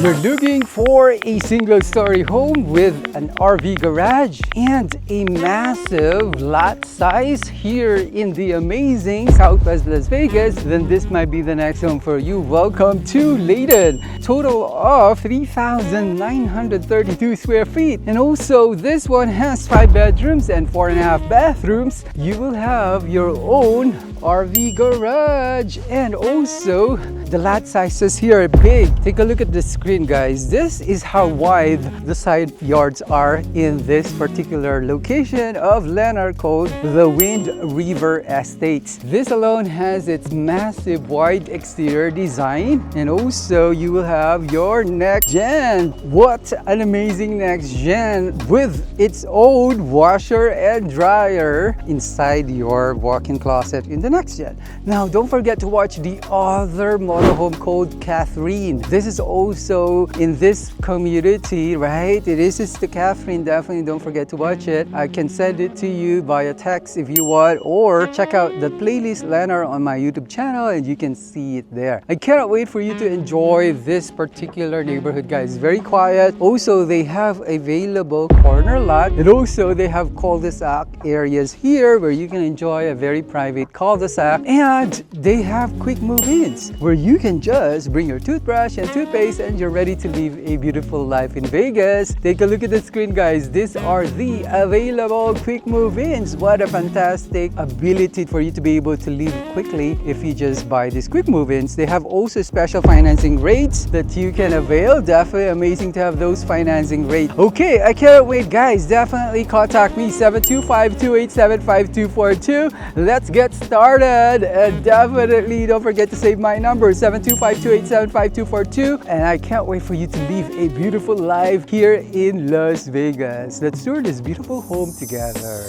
You're looking for a single-story home with an RV garage and a massive lot size here in the amazing Southwest Las Vegas, then this might be the next home for you. Welcome to Layton. Total of 3,932 square feet. And also this one has 5 bedrooms and 4.5 bathrooms. You will have your own RV garage, and also the lot sizes here are big. Take a look at the screen, guys. This is how wide the side yards are in this particular location of Lennar called the Windriver Estates. This alone has its massive wide exterior design, and also you will have your NextGen. What an amazing NextGen with its own washer and dryer inside your walk-in closet in the NextGen. Now, don't forget to watch the other motorhome called Catherine. This is also in this community, right? It's the Catherine. Definitely don't forget to watch it. I can send it to you via text if you want, or check out the playlist Lennar on my YouTube channel and you can see it there. I cannot wait for you to enjoy this particular neighborhood, guys. Very quiet. Also, they have available corner lot, and also they have cul-de-sac areas here where you can enjoy a very private cul-de-sac, and they have quick move-ins where you can just bring your toothbrush and toothpaste and you're ready to live a beautiful life in Vegas. Take a look at the screen, guys. These are the available quick move-ins. What a fantastic ability for you to be able to live quickly if you just buy these quick move-ins. They have also special financing rates that you can avail. Definitely amazing to have those financing rates. Okay, I cannot wait, guys. Definitely contact me, 725-287-5242. Let's get started, and definitely don't forget to save my number, 725-287-5242. And I can't wait for you to live a beautiful life here in Las Vegas. Let's tour this beautiful home together.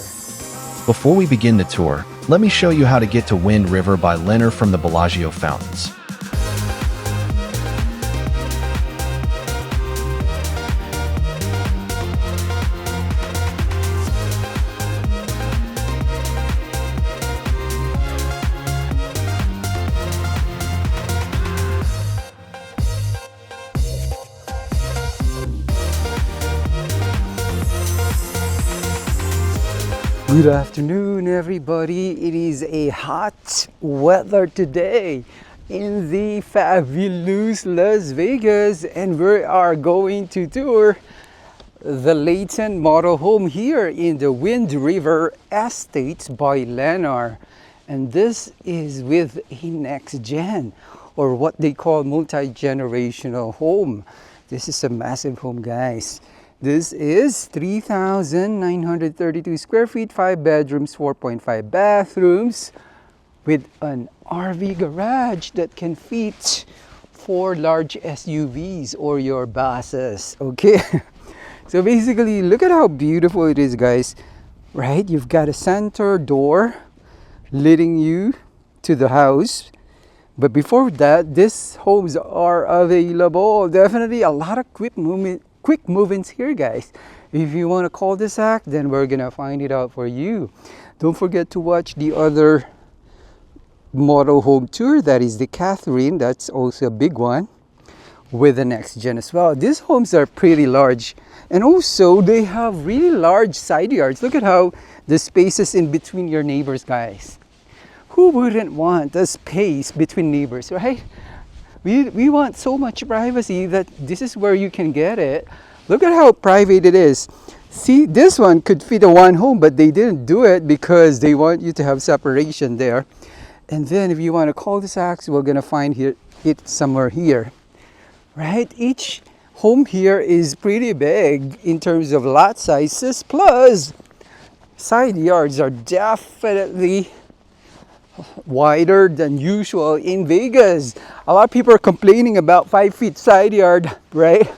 Before we begin the tour, let me show you how to get to Windriver by Lennar from the Bellagio Fountains. Good afternoon, everybody. It is a hot weather today in the fabulous Las Vegas, and we are going to tour the Layton motorhome here in the Windriver Estates by Lennar. And this is with a NextGen, or what they call multi-generational home. This is a massive home, guys. This is 3,932 square feet, 5 bedrooms, 4.5 bathrooms, with an RV garage that can fit 4 large SUVs or your buses. Okay, so basically, look at how beautiful it is, guys. Right, you've got a center door leading you to the house. But before that, these homes are available. Definitely a lot of quick move-ins here, guys. If you want to cul-de-sac, then we're gonna find it out for you. Don't forget to watch the other model home tour, that is the Catherine. That's also a big one with the NextGen as well. These homes are pretty large, and also they have really large side yards. Look at how the spaces in between your neighbors, guys. Who wouldn't want a space between neighbors, right? We want so much privacy that this is where you can get it. Look at how private it is. See, this one could fit a one home, but they didn't do it because they want you to have separation there. And then if you want to cul-de-sacs, we're gonna find it somewhere here, right? Each home here is pretty big in terms of lot sizes, plus side yards are definitely wider than usual in Vegas. A lot of people are complaining about 5 feet side yard, right?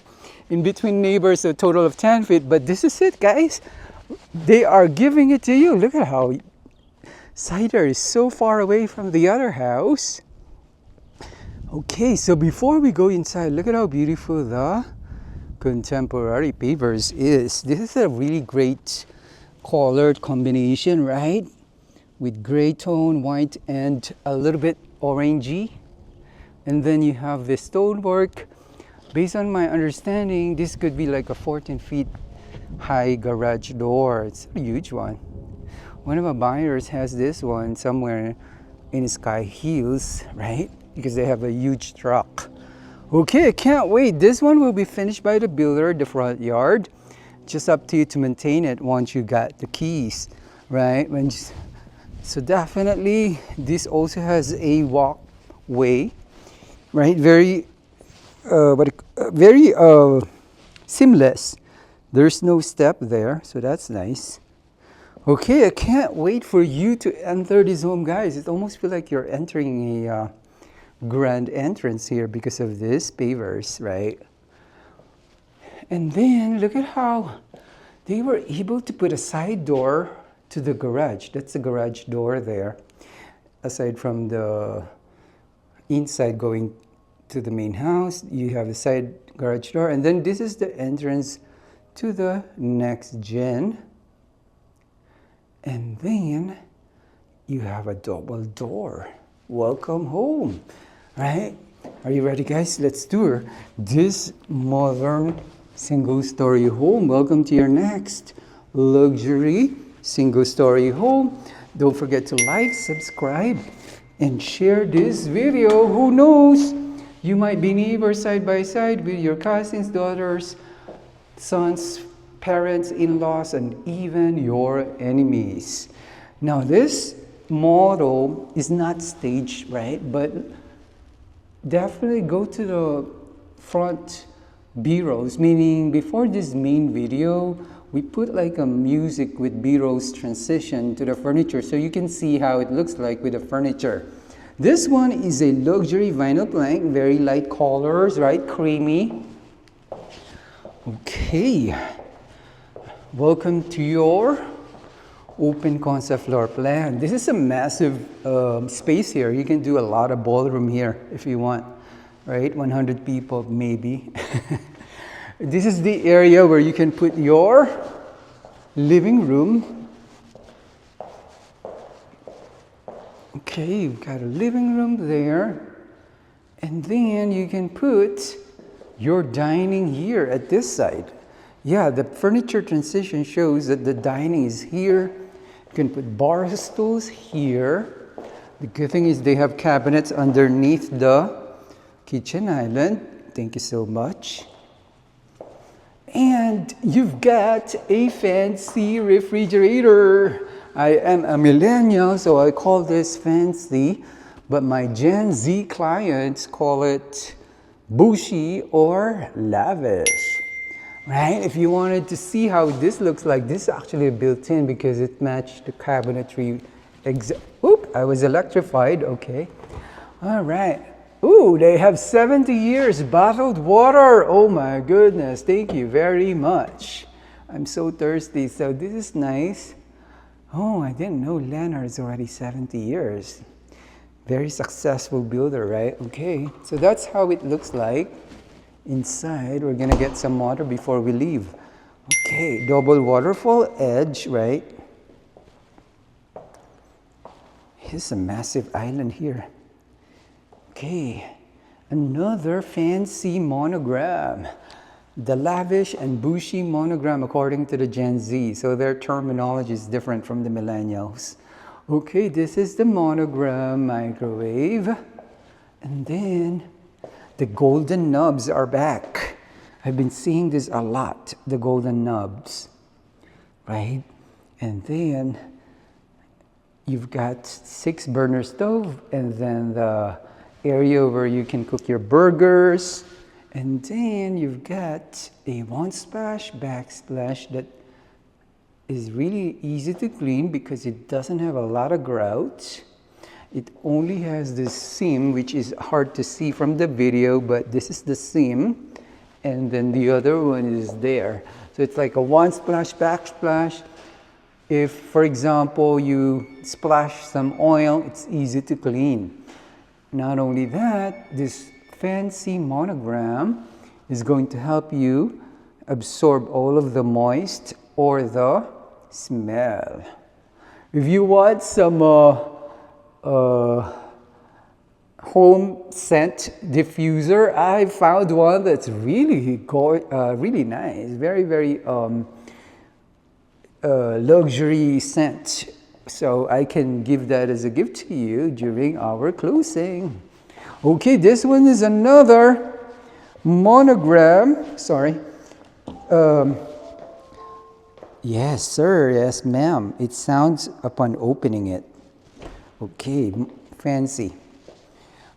In between neighbors, a total of 10 feet, but this is it, guys. They are giving it to you. Look at how side yard is so far away from the other house. Okay, so before we go inside, look at how beautiful the contemporary pavers is. This is a really great colored combination, right? With gray tone, white, and a little bit orangey. And then you have the stonework Based on my understanding, this could be like a 14 feet high garage door. It's a huge one. One of our buyers has this one somewhere in Sky Hills, right? Because they have a huge truck. Okay, I can't wait. This one will be finished by the builder, the front yard. Just up to you to maintain it once you got the keys, right? So definitely, this also has a walkway, right? Very seamless. There's no step there, so that's nice. Okay, I can't wait for you to enter this home, guys. It almost feels like you're entering a grand entrance here because of this pavers, right? And then look at how they were able to put a side door to the garage. That's the garage door there, aside from the inside going to the main house. You have the side garage door, and then this is the entrance to the NextGen. And then you have a double door. Welcome home, right? Are you ready, guys? Let's tour this modern single-story home. Welcome to your next luxury single-story home. Don't forget to like, subscribe, and share this video. Who knows? You might be neighbors side by side with your cousins, daughters, sons, parents, in-laws, and even your enemies. Now, this model is not staged, right? But definitely go to the front B-rolls, meaning before this main video, we put like a music with B-rolls transition to the furniture so you can see how it looks like with the furniture. This one is a luxury vinyl plank, very light colors, right? Creamy. Okay. Welcome to your open concept floor plan. This is a massive space here. You can do a lot of ballroom here if you want, right? 100 people maybe. This is the area where you can put your living room. Okay, you've got a living room there. And then you can put your dining here at this side. Yeah, the furniture transition shows that the dining is here. You can put bar stools here. The good thing is they have cabinets underneath the kitchen island. Thank you so much. And you've got a fancy refrigerator. I am a millennial, so I call this fancy, but my Gen Z clients call it bougie or lavish. Right? If you wanted to see how this looks like, this is actually built-in because it matched the cabinetry. Oop, I was electrified. Okay. All right. Ooh, they have 70 years bottled water. Oh my goodness. Thank you very much. I'm so thirsty. So this is nice. Oh, I didn't know Lennar is already 70 years. Very successful builder, right? Okay. So that's how it looks like. Inside, we're gonna get some water before we leave. Okay, double waterfall edge, right? Here's a massive island here. Okay, another fancy monogram. The lavish and bougie monogram according to the Gen Z. So their terminology is different from the millennials. Okay, this is the monogram microwave. And then the golden knobs are back. I've been seeing this a lot, the golden knobs, right? And then you've got 6-burner stove, and then the area where you can cook your burgers. And then you've got a one-splash backsplash that is really easy to clean because it doesn't have a lot of grout. It only has this seam, which is hard to see from the video, but this is the seam, and then the other one is there. So it's like a one-splash backsplash. If, for example, you splash some oil, it's easy to clean. Not only that, this fancy monogram is going to help you absorb all of the moist or the smell. If you want some home scent diffuser. I found one that's really really nice, very very luxury scent. So I can give that as a gift to you during our closing. Okay, this one is another monogram. Sorry. Yes, sir. Yes, ma'am. It sounds upon opening it. Okay, fancy.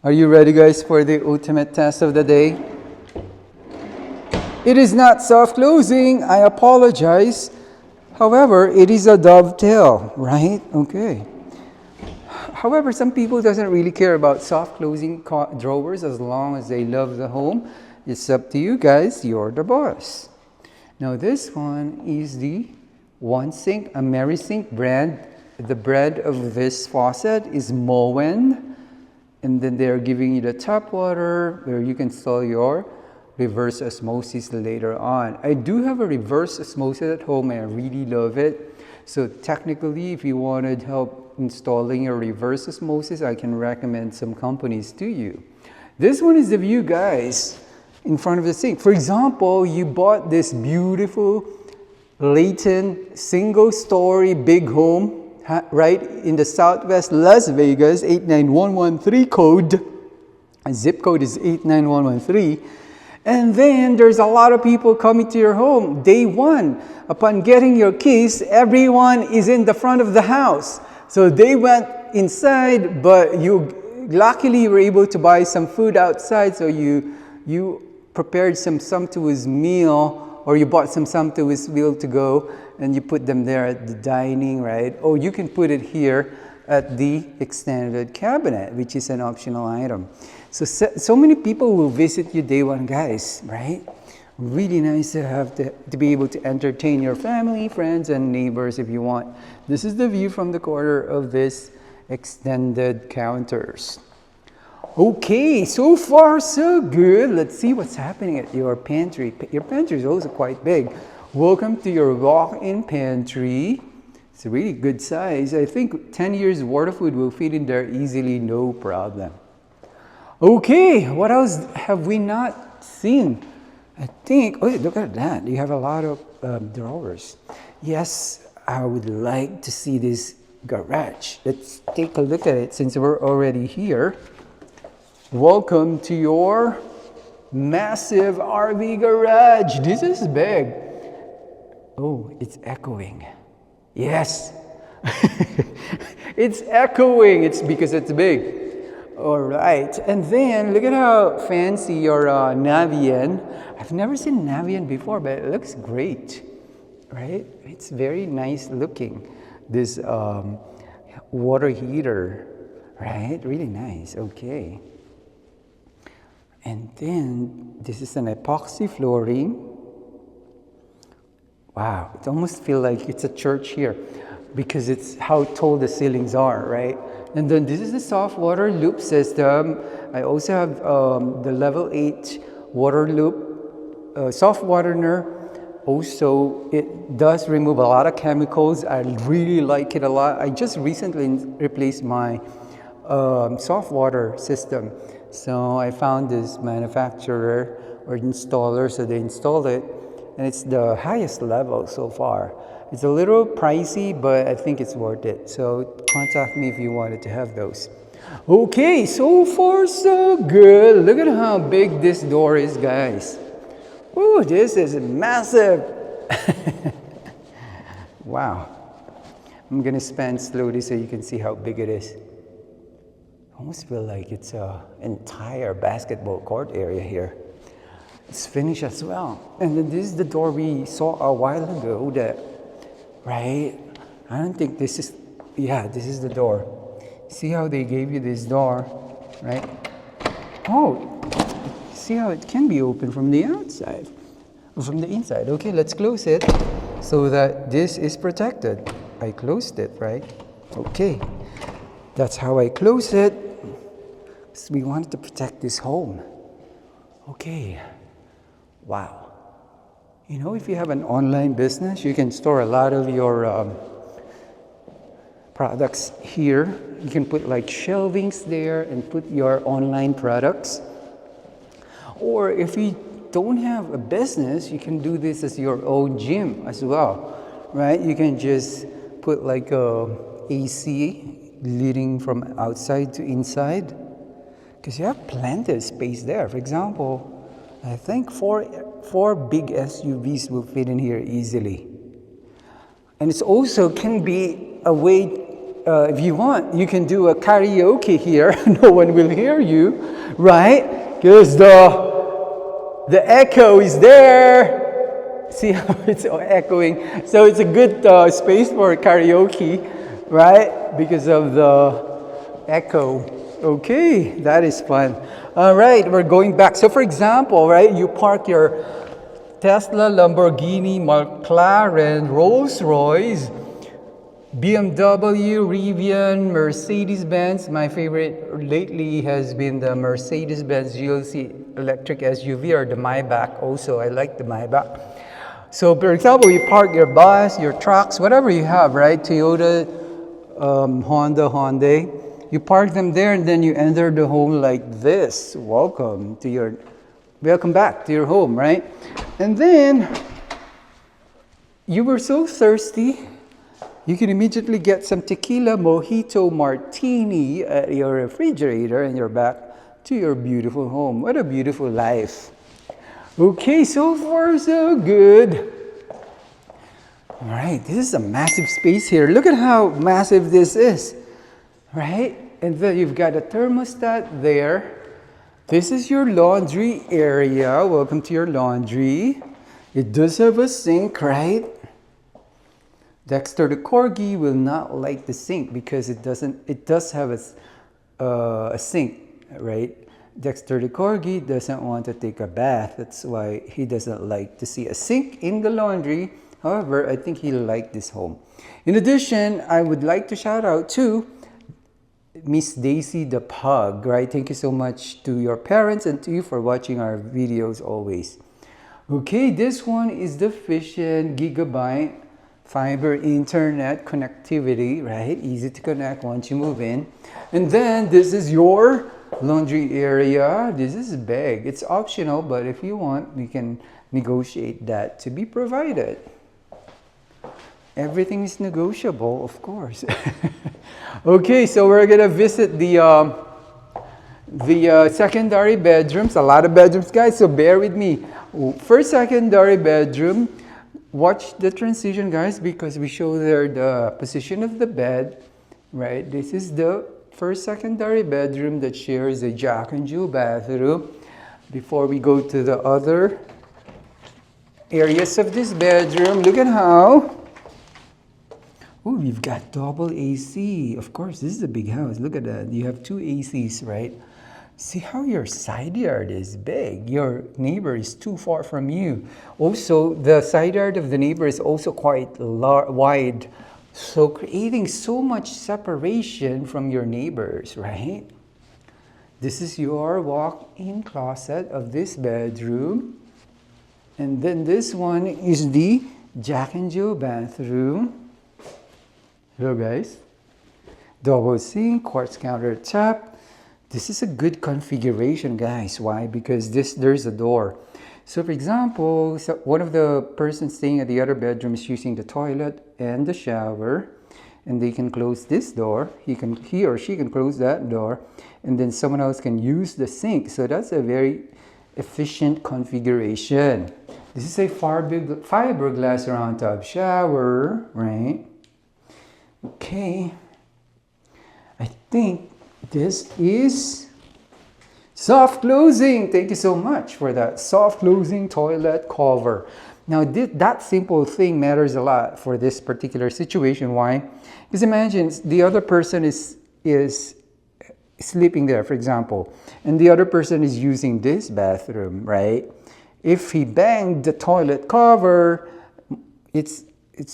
Are you ready, guys, for the ultimate test of the day? It is not soft closing. I apologize. However, it is a dovetail, right? Okay. However, some people doesn't really care about soft closing drawers as long as they love the home. It's up to you guys. You're the boss. Now this one is the OneSink, AmeriSink brand. The brand of this faucet is Moen. And then they're giving you the tap water where you can install your reverse osmosis later on. I do have a reverse osmosis at home and I really love it. So technically, if you wanted help installing your reverse osmosis, I can recommend some companies to you. This one is the view, guys, in front of the sink. For example, you bought this beautiful Layton single-story big home right in the Southwest Las Vegas, 89113 code. Zip code is 89113. And then there's a lot of people coming to your home. Day one, upon getting your keys, everyone is in the front of the house. So they went inside, but you luckily were able to buy some food outside. So you prepared some sumptuous meal, or you bought some sumptuous meal to go, and you put them there at the dining, right? Or you can put it here at the extended cabinet, which is an optional item. So many people will visit you day one, guys, right? Really nice to have to be able to entertain your family, friends, and neighbors if you want. This is the view from the corner of this extended counters. Okay, so far so good. Let's see what's happening at your pantry. Your pantry is also quite big. Welcome to your walk-in pantry. It's a really good size. I think 10 years worth of food will fit in there easily, no problem. Okay, what else have we not seen? I think, oh, look at that. You have a lot of drawers. Yes, I would like to see this garage. Let's take a look at it since we're already here. Welcome to your massive RV garage. This is big. Oh, it's echoing. Yes. It's echoing. It's because it's big. All right. And then look at how fancy your Navien. I've never seen Navien before, but it looks great. Right? It's very nice looking. This water heater. Right? Really nice. Okay. And then this is an epoxy flooring. Wow, it almost feels like it's a church here because it's how tall the ceilings are, right? And then this is the soft water loop system. I also have the level 8 water loop, soft watener. Also, it does remove a lot of chemicals. I really like it a lot. I just recently replaced my soft water system. So I found this manufacturer or installer, so they installed it. And it's the highest level so far. It's a little pricey, but I think it's worth it. So contact me if you wanted to have those. Okay, so far so good. Look at how big this door is, guys. Ooh, this is massive. Wow. I'm gonna span slowly so you can see how big it is. I almost feel like it's an entire basketball court area here. It's finished as well. And then this is the door we saw a while ago that, right? I don't think this is, yeah, this is the door. See how they gave you this door, right? Oh, see how it can be opened from the outside, or from the inside. Okay, let's close it so that this is protected. I closed it, right? Okay, that's how I close it. So we wanted to protect this home. Okay. Wow. You know, if you have an online business, you can store a lot of your products here. You can put like shelvings there and put your online products. Or if you don't have a business, you can do this as your own gym as well, right? You can just put like a AC leading from outside to inside, because you have plenty of space there. For example, I think four big SUVs will fit in here easily. And it's also can be a way, if you want, you can do a karaoke here. No one will hear you, right? Because the echo is there. See how it's echoing? So it's a good space for karaoke, right? Because of the echo. Okay, that is fun. All right, we're going back. So for example, right, you park your Tesla, Lamborghini, McLaren, Rolls-Royce, BMW, Rivian, Mercedes-Benz. My favorite lately has been the Mercedes-Benz GLC electric SUV, or the Maybach also. I like the Maybach. So for example, you park your bus, your trucks, whatever you have, right? Toyota, Honda, Hyundai. You park them there and then you enter the home like this. Welcome back to your home, right? And then you were so thirsty, you can immediately get some tequila, mojito, martini at your refrigerator and you're back to your beautiful home. What a beautiful life. Okay, so far so good. All right, this is a massive space here. Look at how massive this is, right? And then you've got a thermostat there. This is your laundry area. Welcome to your laundry. It does have a sink, right? Dexter the Corgi will not like the sink because it does have a sink, right? Dexter the Corgi doesn't want to take a bath. That's why he doesn't like to see a sink in the laundry. However, I think he'll like this home. In addition, I would like to shout out to Miss Daisy the Pug, right? Thank you so much to your parents and to you for watching our videos always. Okay, this one is the Fission Gigabyte fiber internet connectivity, right? Easy to connect once you move in. And then this is your laundry area. This is big. It's optional, but if you want, we can negotiate that to be provided. Everything is negotiable, of course. Okay, so we're gonna visit the secondary bedrooms. A lot of bedrooms, guys, so bear with me. First secondary bedroom. Watch the transition, guys, because we show there the position of the bed, right? This is the first secondary bedroom that shares a Jack and Jill bathroom. Before we go to the other areas of this bedroom, look at how. Oh, we've got double AC. Of course, this is a big house. Look at that. You have two ACs, right? See how your side yard is big. Your neighbor is too far from you. Also, the side yard of the neighbor is also quite wide, so creating so much separation from your neighbors, right? This is your walk-in closet of this bedroom. And then this one is the Jack and Jill bathroom. Hello, guys. Double sink, quartz countertop. This is a good configuration, guys. Why? Because there's a door. So for example, one of the persons staying at the other bedroom is using the toilet and the shower, and they can close this door. He or she can close that door, and then someone else can use the sink. So that's a very efficient configuration. This is a fiberglass round tub shower, right? Okay. I think this is soft closing. Thank you so much for that. Soft closing toilet cover. Now, that simple thing matters a lot for this particular situation. Why? Because imagine the other person is sleeping there, for example, and the other person is using this bathroom, right? If he banged the toilet cover, it's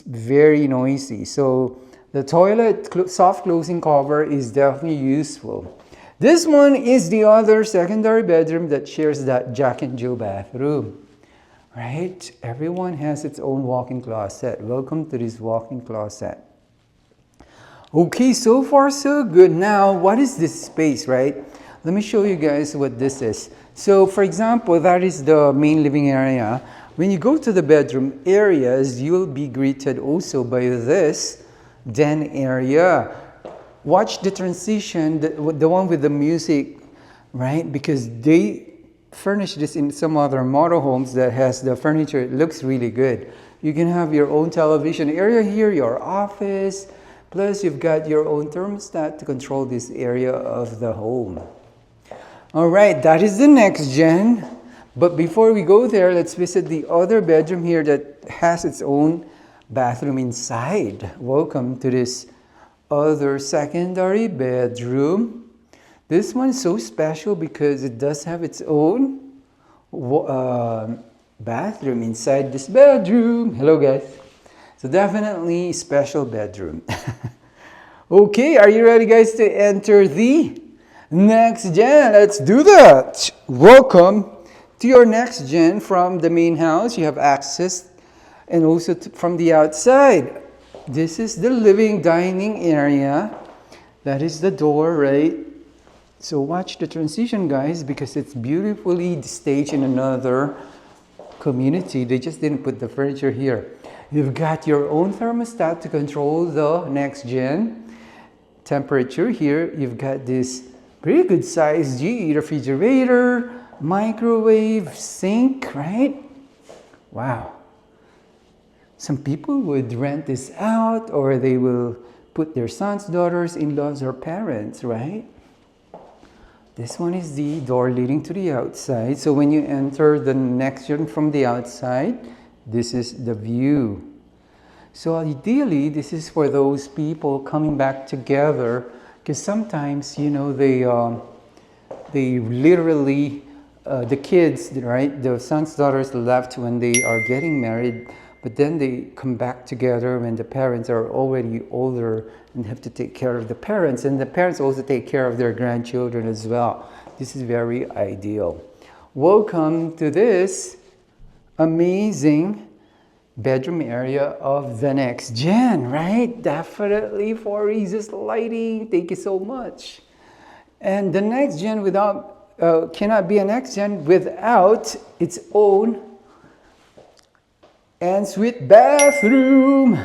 very noisy. So the toilet soft closing cover is definitely useful. This one is the other secondary bedroom that shares that Jack and Jill bathroom, right? Everyone has its own walk-in closet. Welcome to this walk-in closet. Okay, so far so good. Now, what is this space, right? Let me show you guys what this is. So, for example, that is the main living area. When you go to the bedroom areas, you'll be greeted also by this den area. Watch the transition, the one with the music, right? Because they furnish this in some other model homes that has the furniture. It looks really good. You can have your own television area here, your office, plus you've got your own thermostat to control this area of the home. All right, that is the NextGen. But before we go there, let's visit the other bedroom here that has its own bathroom inside. Welcome to this other secondary bedroom. This one is so special because it does have its own bathroom inside this bedroom. Hello guys. So definitely special bedroom. Okay, are you ready guys to enter the NextGen? Let's do that. Welcome to your NextGen from the main house. You have access and also from the outside. This is the living dining area. That is the door, right? So watch the transition guys because it's beautifully staged in another community. They just didn't put the furniture here. You've got your own thermostat to control the NextGen temperature here. You've got this pretty good size GE refrigerator, microwave, sink, right? Wow. Some people would rent this out or they will put their sons, daughters, in-laws, or parents, right? This one is the door leading to the outside. So when you enter the NextGen from the outside, this is the view. So ideally, this is for those people coming back together because sometimes, you know, they literally, the kids, right, the sons, daughters left when they are getting married, but then they come back together when the parents are already older and have to take care of the parents, and the parents also take care of their grandchildren as well. This is very ideal. Welcome to this amazing bedroom area of the NextGen, right? Definitely 4 reasons lighting. Thank you so much. And the NextGen cannot be a NextGen without its own ensuite bathroom.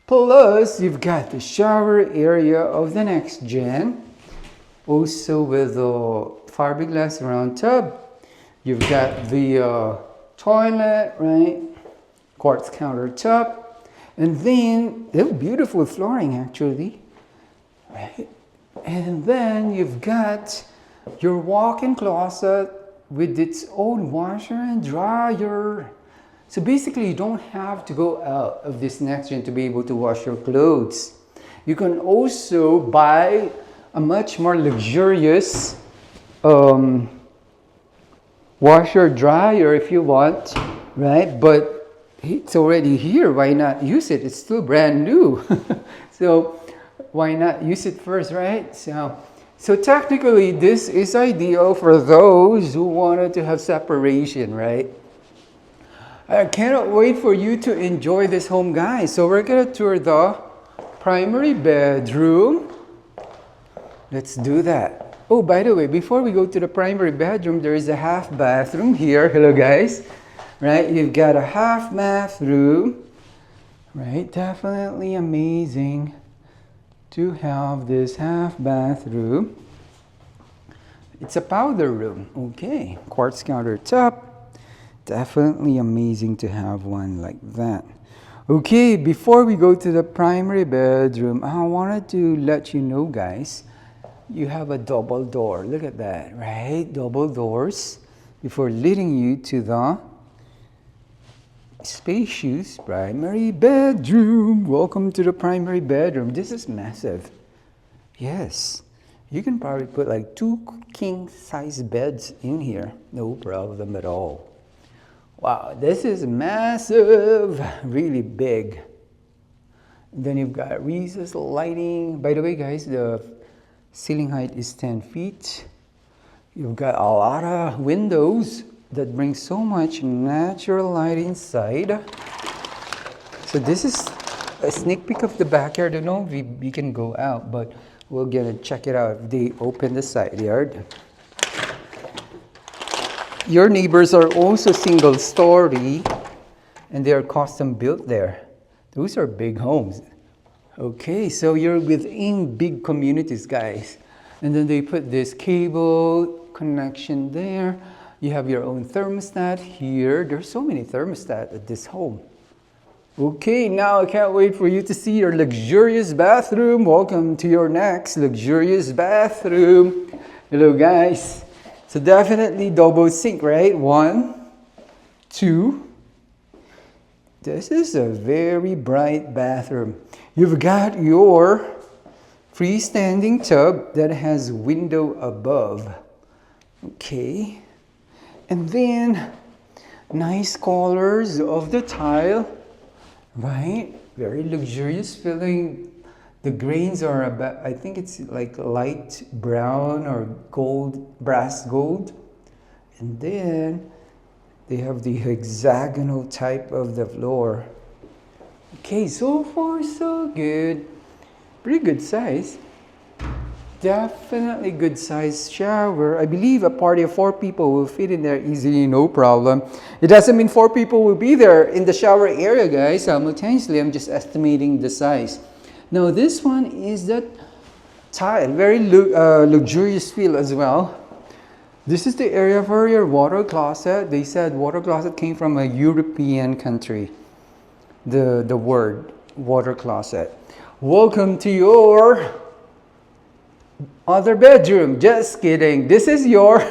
Plus, you've got the shower area of the NextGen, also with the fiberglass round tub. You've got the toilet, right? Quartz countertop, and then they're beautiful flooring actually, right? And then you've got your walk-in closet with its own washer and dryer. So basically, you don't have to go out of this NextGen to be able to wash your clothes. You can also buy a much more luxurious washer dryer if you want, right? But it's already here. Why not use it? It's still brand new. So why not use it first, right? So technically, this is ideal for those who wanted to have separation, right? I cannot wait for you to enjoy this home, guys. So we're gonna tour the primary bedroom. Let's do that. Oh, by the way, before we go to the primary bedroom, there is a half bathroom here. Hello, guys. Right, you've got a half bathroom. Right, definitely amazing to have this half bathroom. It's a powder room. Okay, quartz countertop. Definitely amazing to have one like that. Okay, before we go to the primary bedroom, I wanted to let you know, guys, you have a double door. Look at that, right? Double doors before leading you to the spacious primary bedroom. Welcome to the primary bedroom. This is massive. Yes, you can probably put like 2 king-size beds in here. No problem at all. Wow, this is massive, really big. And then you've got recessed lighting. By the way, guys, the ceiling height is 10 feet. You've got a lot of windows that bring so much natural light inside. So this is a sneak peek of the backyard. I don't know if we can go out, but we're gonna check it out if they open the side yard. Your neighbors are also single story and they are custom built there. Those are big homes. Okay, so you're within big communities, guys. And then they put this cable connection there. You have your own thermostat here. There's so many thermostats at this home. Okay, now I can't wait for you to see your luxurious bathroom. Welcome to your next luxurious bathroom. Hello, guys. So definitely double sink, right? 1, 2. This is a very bright bathroom. You've got your freestanding tub that has window above. Okay. And then nice colors of the tile, right? Very luxurious feeling. The grains are about, I think it's like light brown or gold, brass gold. And then they have the hexagonal type of the floor. Okay, so far so good. Pretty good size. Definitely good size shower. I believe a party of 4 people will fit in there easily, no problem. It doesn't mean 4 people will be there in the shower area, guys. Simultaneously, I'm just estimating the size. Now this one is that tile, very luxurious feel as well. This is the area for your water closet. They said water closet came from a European country. The word water closet. Welcome to your other bedroom. Just kidding. This is your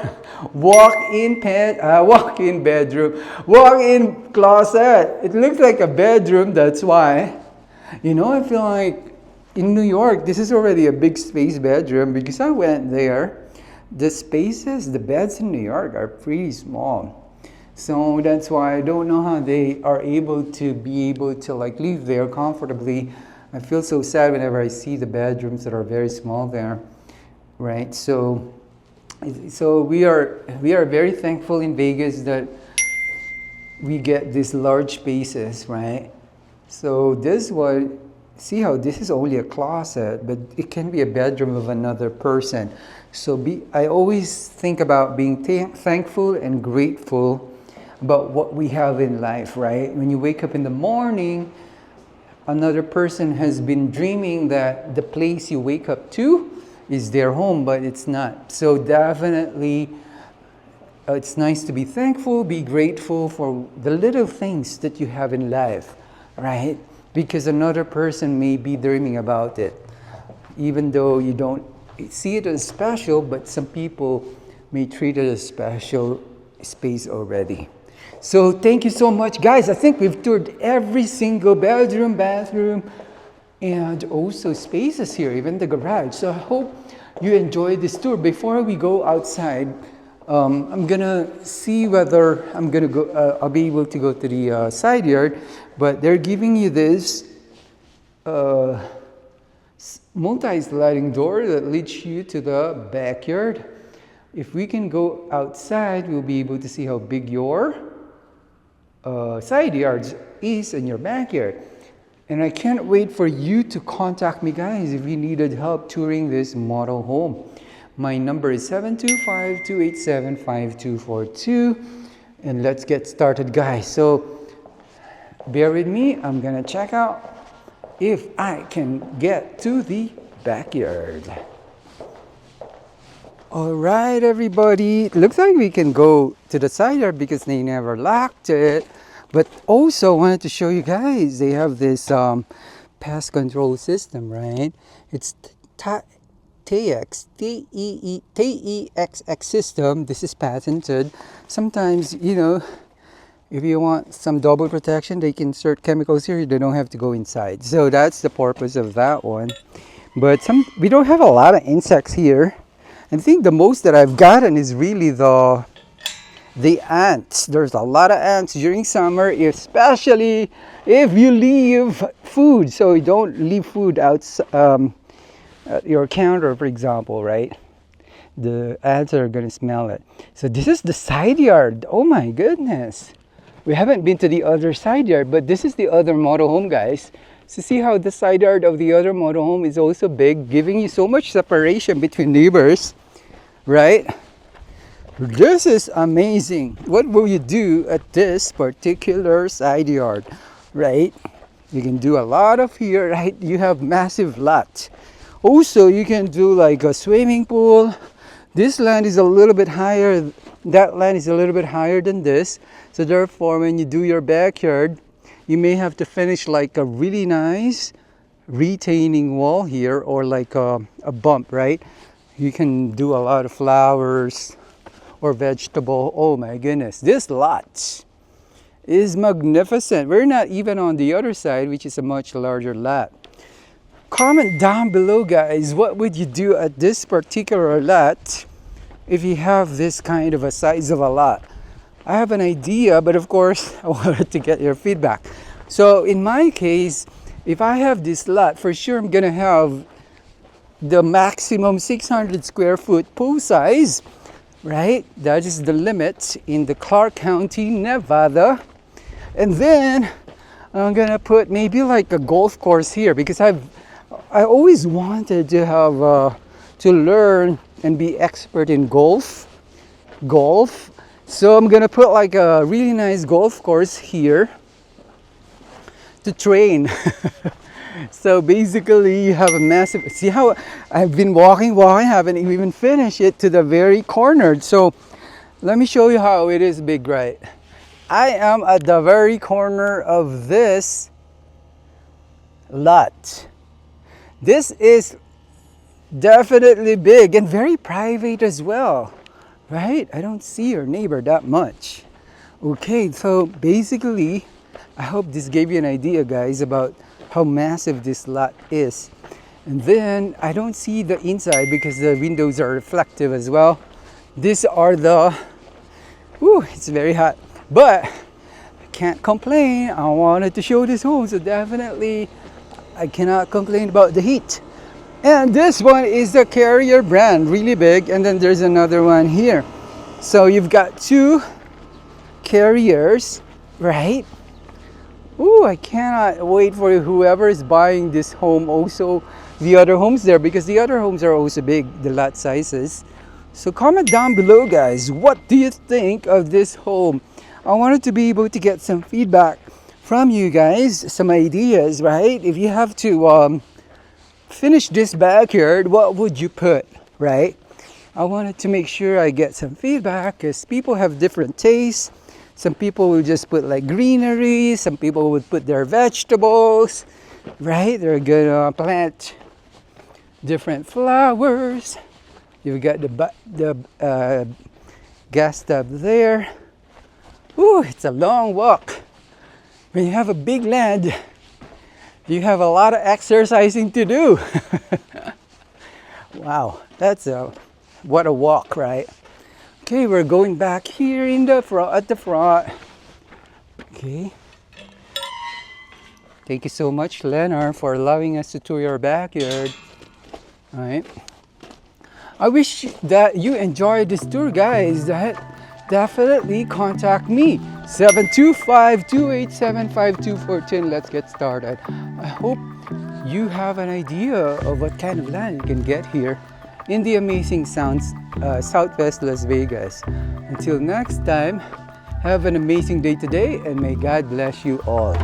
walk-in bedroom, walk-in closet. It looks like a bedroom. That's why. You know, I feel like in New York, this is already a big space bedroom because I went there. The spaces, the beds in New York are pretty small. So that's why I don't know how they are able to like live there comfortably. I feel so sad whenever I see the bedrooms that are very small there, right? So we are very thankful in Vegas that we get these large spaces, right? So this one, see how this is only a closet, but it can be a bedroom of another person. So I always think about being thankful and grateful about what we have in life, right? When you wake up in the morning, another person has been dreaming that the place you wake up to is their home, but it's not. So definitely, it's nice to be thankful, be grateful for the little things that you have in life, right? Because another person may be dreaming about it, even though you don't see it as special, but some people may treat it as special space already. So thank you so much, guys. I think we've toured every single bedroom, bathroom, and also spaces here, even the garage. So I hope you enjoyed this tour. Before we go outside, I'm gonna see whether I'm gonna go. I'll be able to go to the side yard, but they're giving you this multi-sliding door that leads you to the backyard. If we can go outside, we'll be able to see how big your side yards is in your backyard. And I can't wait for you to contact me, guys, if you needed help touring this model home. My number is 725-287-5242. And let's get started, guys. So bear with me. I'm gonna check out if I can get to the backyard. All right, everybody. It looks like we can go to the side yard because they never locked it. But also wanted to show you guys, they have this pest control system, right? It's TEXX system. This is patented. Sometimes, you know, if you want some double protection, they can insert chemicals here. They don't have to go inside. So that's the purpose of that one. But we don't have a lot of insects here. I think the most that I've gotten is really the ants. There's a lot of ants during summer, especially if you leave food. So you don't leave food out at your counter, for example, right? The ants are gonna smell it. So this is the side yard. Oh my goodness. We haven't been to the other side yard, but this is the other model home, guys. So see how the side yard of the other motorhome is also big, giving you so much separation between neighbors, right? This is amazing. What will you do at this particular side yard, right? You can do a lot of here, right? You have massive lot. Also, you can do like a swimming pool. This land is a little bit higher. That land is a little bit higher than this. So therefore, when you do your backyard, you may have to finish like a really nice retaining wall here, or like a bump, right? You can do a lot of flowers or vegetable. Oh my goodness, this lot is magnificent. We're not even on the other side, which is a much larger lot. Comment down below, guys, what would you do at this particular lot if you have this kind of a size of a lot? I have an idea, but of course I wanted to get your feedback. So in my case, if I have this lot, for sure I'm gonna have the maximum 600 square foot pool size, right? That is the limit in the Clark County, Nevada. And then I'm gonna put maybe like a golf course here, because I always wanted to have to learn and be expert in golf. So I'm gonna put like a really nice golf course here to train. So basically you have a massive, see how I've been walking, haven't even finished it to the very corner. So let me show you how it is big, right? I am at the very corner of this lot. This is definitely big and very private as well, right? I don't see your neighbor that much. Okay, so basically, I hope this gave you an idea, guys, about how massive this lot is. And then I don't see the inside because the windows are reflective as well. These are the, it's very hot, but I can't complain. I wanted to show this home, so definitely I cannot complain about the heat. And this one is the Carrier brand, really big. And then there's another one here. So you've got two Carriers, right? Ooh, I cannot wait for whoever is buying this home, also the other homes there, because the other homes are also big, the lot sizes. So comment down below, guys, what do you think of this home? I wanted to be able to get some feedback from you guys, some ideas, right? If you have to finish this backyard, what would you put, right? I wanted to make sure I get some feedback, because people have different tastes. Some people will just put like greenery, some people would put their vegetables, right? They're gonna plant different flowers. You've got the gas tub there. Ooh, it's a long walk. When you have a big land, you have a lot of exercising to do. Wow, that's what a walk, right? Okay, we're going back here in the front, at the front. Okay. Thank you so much, Lennar, for allowing us to tour your backyard. All right. I wish that you enjoyed this tour, guys. Definitely contact me. 725-287-5214. Let's get started. I hope you have an idea of what kind of land you can get here in the amazing Southwest Las Vegas. Until next time, have an amazing day today, and may God bless you all.